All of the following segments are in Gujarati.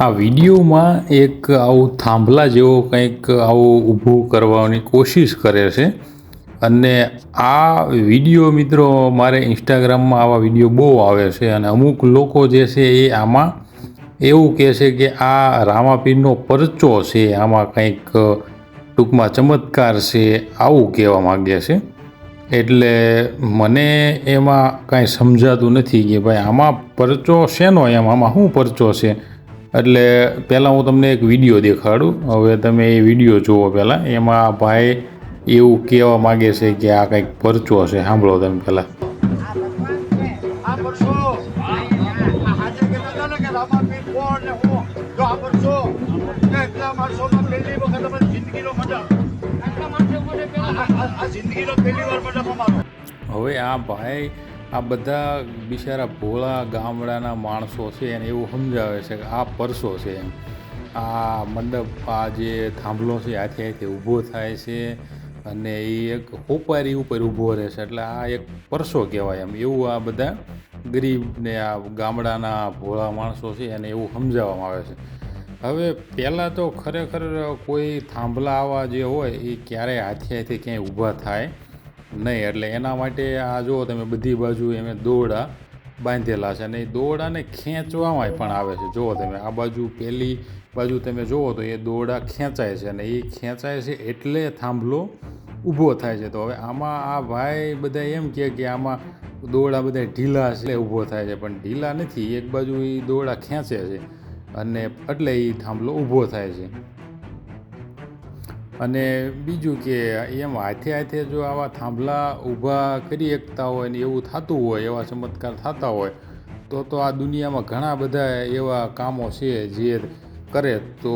આ વિડીયોમાં એક આવું થાંભલા જેવો કંઈક આવું ઊભું કરવાની કોશિશ કરે છે અને આ વિડીયો મિત્રો મારે ઇન્સ્ટાગ્રામમાં આવા વિડીયો બહુ આવે છે અને અમુક લોકો જે છે એ આમાં એવું કહે છે કે આ રામાપીરનો પરચો છે, આમાં કંઈક ટૂંકમાં ચમત્કાર છે આવું કહેવા માગે છે. એટલે મને એમાં કાંઈ સમજાતું નથી કે ભાઈ આમાં પરચો શેનો, આમાં શું પરચો છે. એટલે પહેલાં હું તમને એક વિડીયો દેખાડું. હવે તમે એ વિડીયો જુઓ. પહેલાં એમાં ભાઈ એવું કહેવા માગે છે કે આ કંઈક પરચો છે. સાંભળો તમે પહેલાં. હવે આ ભાઈ આ બધા બિચારા ભોળા ગામડાના માણસો છે એને એવું સમજાવે છે કે આ પરસો છે એમ. આ મંડપ, આ જે થાંભલો છે હાથે હાથે ઊભો થાય છે અને એ એક હોપારી ઉપર ઊભો રહે છે, એટલે આ એક પરસો કહેવાય એમ. એવું આ બધા ગરીબને આ ગામડાના ભોળા માણસો છે એને એવું સમજાવવામાં આવે છે. હવે પહેલાં તો ખરેખર કોઈ થાંભલા આવા જે હોય એ ક્યારેય હાથે હાથે ક્યાંય ઊભા થાય નહીં. એટલે એના માટે આ જુઓ તમે, બધી બાજુ એમે દોરડા બાંધેલા છે અને એ દોરડાને ખેંચવામાં પણ આવે છે. જુઓ તમે આ બાજુ, પહેલી બાજુ તમે જુઓ તો એ દોરડા ખેંચાય છે અને એ ખેંચાય છે એટલે થાંભલો ઊભો થાય છે. તો હવે આમાં આ ભાઈ બધા એમ કહે કે આમાં દોરડા બધા ઢીલા છે એટલે ઊભો થાય છે, પણ ઢીલા નથી. એક બાજુ એ દોરડા ખેંચે છે અને એટલે એ થાંભલો ઊભો થાય છે. અને બીજું કે એમ હાથે હાથે જો આવા થાંભલા ઊભા કરી શકતા હોય ને એવું થતું હોય, એવા ચમત્કાર થતા હોય તો આ દુનિયામાં ઘણા બધા એવા કામો છે જે કરે તો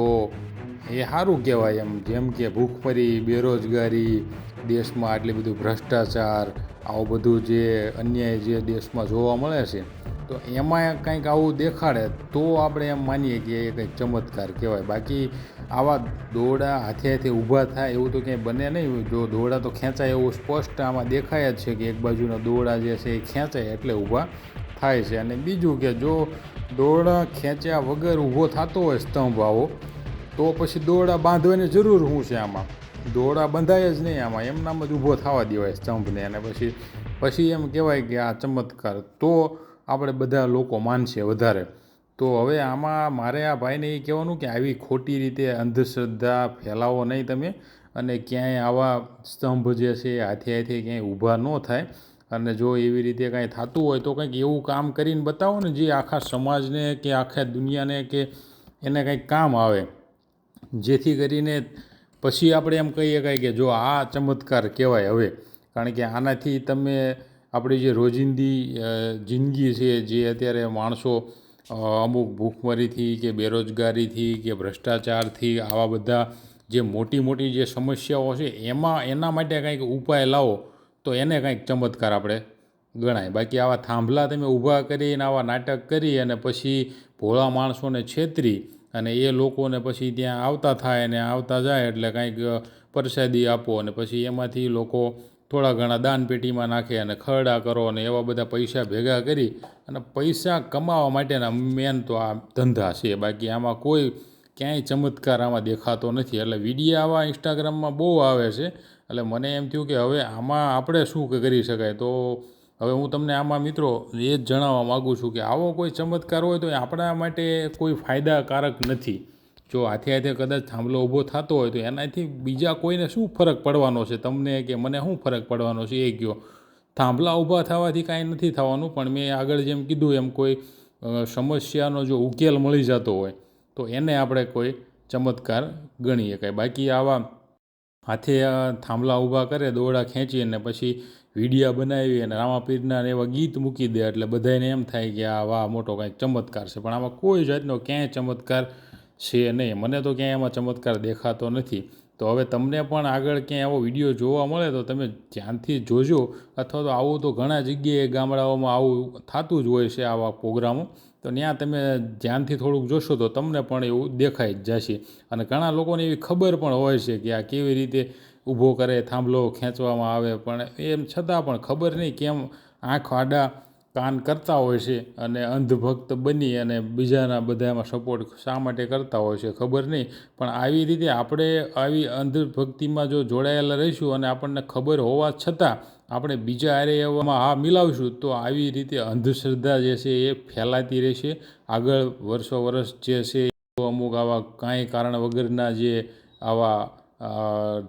એ સારું કહેવાય એમ. જેમ કે ભૂખમરી, બેરોજગારી, દેશમાં આટલી બધું ભ્રષ્ટાચાર, આવું બધું જે અન્યાય જે દેશમાં જોવા મળે છે, તો એમાં કંઈક આવું દેખાડે તો આપણે એમ માનીએ કે એ કંઈક ચમત્કાર કહેવાય. બાકી આવા દોરડા હાથે હાથે ઊભા થાય એવું તો ક્યાંય બને નહીં. જો દોરડા તો ખેંચાય એવું સ્પષ્ટ આમાં દેખાય જ છે કે એક બાજુના દોરડા જે છે એ ખેંચાય એટલે ઊભા થાય છે. અને બીજું કે જો દોરડા ખેંચ્યા વગર ઊભો થતો હોય સ્તંભ આવો, તો પછી દોરડા બાંધવાની જરૂર શું છે આમાં? દોરડા બંધાય જ નહીં આમાં, એમનામ જ ઊભો થવા દેવાય સ્તંભને. અને પછી એમ કહેવાય કે આ ચમત્કાર, તો આપણે બધા લોકો માનશે વધારે. તો હવે આમાં મારે આ ભાઈને એ કહેવાનું કે આવી ખોટી રીતે અંધશ્રદ્ધા ફેલાવો નહીં તમે, અને ક્યાંય આવા સ્તંભ જે છે હાથે હાથે ક્યાંય ઊભા ન થાય. અને જો એવી રીતે કાંઈ થતું હોય તો કંઈક એવું કામ કરીને બતાવો ને જે આખા સમાજને કે આખા દુનિયાને કે એને કંઈક કામ આવે, જેથી કરીને પછી આપણે એમ કહી શકાય કે જો આ ચમત્કાર કહેવાય. હવે કારણ કે આનાથી તમે આપણી જે રોજિંદી જિંદગી છે, જે અત્યારે માણસો અમુક ભૂખમરીથી કે બેરોજગારીથી કે ભ્રષ્ટાચારથી આવા બધા જે મોટી મોટી જે સમસ્યાઓ છે એના માટે કંઈક ઉપાય લાવો તો એને કંઈક ચમત્કાર આપણે ગણાય. બાકી આવા થાંભલા તમે ઊભા કરીને આવા નાટક કરી અને પછી ભોળા માણસોને છેતરી અને એ લોકોને પછી ત્યાં આવતા થાય અને આવતા જાય એટલે કંઈક પ્રસાદી આપો અને પછી એમાંથી લોકો થોડા ઘણા દાનપેટીમાં નાખે અને ખરડા કરો અને એવા બધા પૈસા ભેગા કરી અને પૈસા કમાવા માટેના મેન તો આ ધંધા છે. બાકી આમાં કોઈ ક્યાંય ચમત્કાર આમાં દેખાતો નથી. એટલે વિડીયો આવા ઇન્સ્ટાગ્રામમાં બહુ આવે છે. એટલે મને એમ થયું કે હવે આમાં આપણે શું કરી શકાય. તો હવે હું તમને આમાં મિત્રો એ જ જણાવવા માગું છું કે આવો કોઈ ચમત્કાર હોય તો એ આપણા માટે કોઈ ફાયદાકારક નથી. જો હાથે હાથે કદાચ થાંભલો ઊભો થતો હોય તો એનાથી બીજા કોઈને શું ફરક પડવાનો છે, તમને કે મને શું ફરક પડવાનો છે એ કહો. થાંભલા ઊભા થવાથી કાંઈ નથી થવાનું, પણ મેં આગળ જેમ કીધું એમ કોઈ સમસ્યાનો જો ઉકેલ મળી જતો હોય તો એને આપણે કોઈ ચમત્કાર ગણી શકાય. બાકી આવા હાથે થાંભલા ઊભા કરે, દોરડા ખેંચી અને પછી વિડીયા બનાવી અને રામાપીરના એવા ગીત મૂકી દે એટલે બધાને એમ થાય કે આ વાહ મોટો કાંઈક ચમત્કાર છે. પણ આમાં કોઈ જાતનો ક્યાંય ચમત્કાર છે નહીં. મને તો ક્યાંય એમાં ચમત્કાર દેખાતો નથી. તો હવે તમને પણ આગળ ક્યાંય આવો વિડીયો જોવા મળે તો તમે ધ્યાનથી જોજો. અથવા તો આવું તો ઘણા જગ્યાએ ગામડાઓમાં આવું થતું જ હોય છે આવા પ્રોગ્રામો, તો ત્યાં તમે ધ્યાનથી થોડુંક જોશો તો તમને પણ એવું દેખાઈ જ જશે. અને ઘણા લોકોને એવી ખબર પણ હોય છે કે આ કેવી રીતે ઊભો કરે, થાંભલો ખેંચવામાં આવે, પણ એમ છતાં પણ ખબર નહીં કેમ આંખ આડા કાન કરતા હોય છે અને અંધભક્ત બની અને બીજાના બધામાં સપોર્ટ શા માટે કરતા હોય છે ખબર નહીં. પણ આવી રીતે આપણે આવી અંધભક્તિમાં જો જોડાયેલા રહીશું અને આપણને ખબર હોવા છતાં આપણે બીજા હારે એવામાં હા મિલાવશું તો આવી રીતે અંધશ્રદ્ધા જે છે એ ફેલાતી રહેશે. આગળ વર્ષો જે છે અમુક આવા કાંઈ કારણ વગરના જે આવા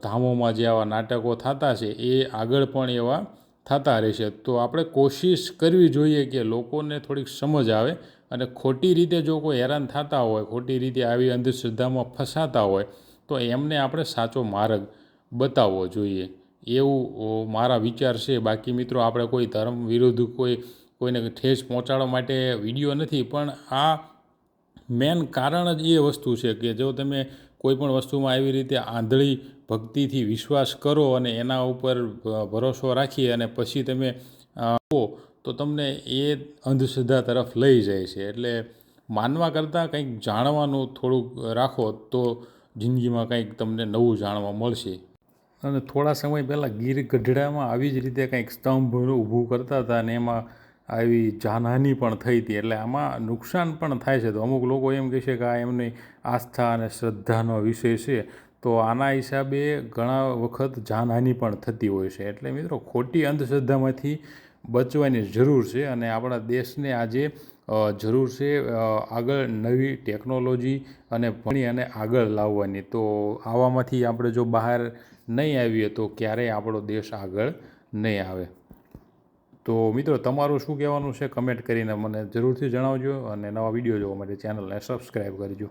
ધામોમાં જે આવા નાટકો થતા છે એ આગળ પણ એવા થતા રહેશે. તો આપણે કોશિશ કરવી જોઈએ કે લોકોને થોડીક સમજ આવે અને ખોટી રીતે જો કોઈ હેરાન થતા હોય, ખોટી રીતે આવી અંધશ્રદ્ધામાં ફસાતા હોય તો એમને આપણે સાચો માર્ગ બતાવવો જોઈએ, એવું મારા વિચાર છે. બાકી મિત્રો આપણે કોઈ ધર્મ વિરુદ્ધ કોઈને ઠેસ પહોંચાડવા માટે વિડીયો નથી, પણ આ મેન કારણ જ એ વસ્તુ છે કે જો તમે કોઈ પણ વસ્તુમાં આવી રીતે આંધળી ભક્તિથી વિશ્વાસ કરો અને એના ઉપર ભરોસો રાખી અને પછી તમે તો તમને એ અંધશ્રદ્ધા તરફ લઈ જાય છે. એટલે માનવા કરતાં કંઈક જાણવાનું થોડુંક રાખો તો જિંદગીમાં કંઈક તમને નવું જાણવા મળશે. અને થોડા સમય પહેલાં ગીર ગઢડામાં આવી જ રીતે કંઈક સ્તંભ ઊભું કરતા હતા અને એમાં આવી જાનહાનિ પણ થઈ હતી. એટલે આમાં નુકસાન પણ થાય છે. તો અમુક લોકો એમ કહે છે કે આ એમની આસ્થા અને શ્રદ્ધાનો વિષય છે, તો આના હિસાબે ઘણા વખત જાનહાનિ પણ થતી હોય છે. એટલે મિત્રો ખોટી અંધશ્રદ્ધામાંથી બચવાની જરૂર છે અને આપણા દેશને આજે જરૂર છે આગળ નવી ટેકનોલોજી અને ભણી અને આગળ લાવવાની. તો આવામાંથી આપણે જો બહાર નહીં આવીએ તો ક્યારેય આપણો દેશ આગળ નહીં આવે. તો મિત્રો તમારું શું કહેવાનું છે કમેન્ટ કરીને મને જરૂરથી જણાવજો અને નવા વિડીયો જોવા માટે ચેનલને સબસ્ક્રાઈબ કરજો.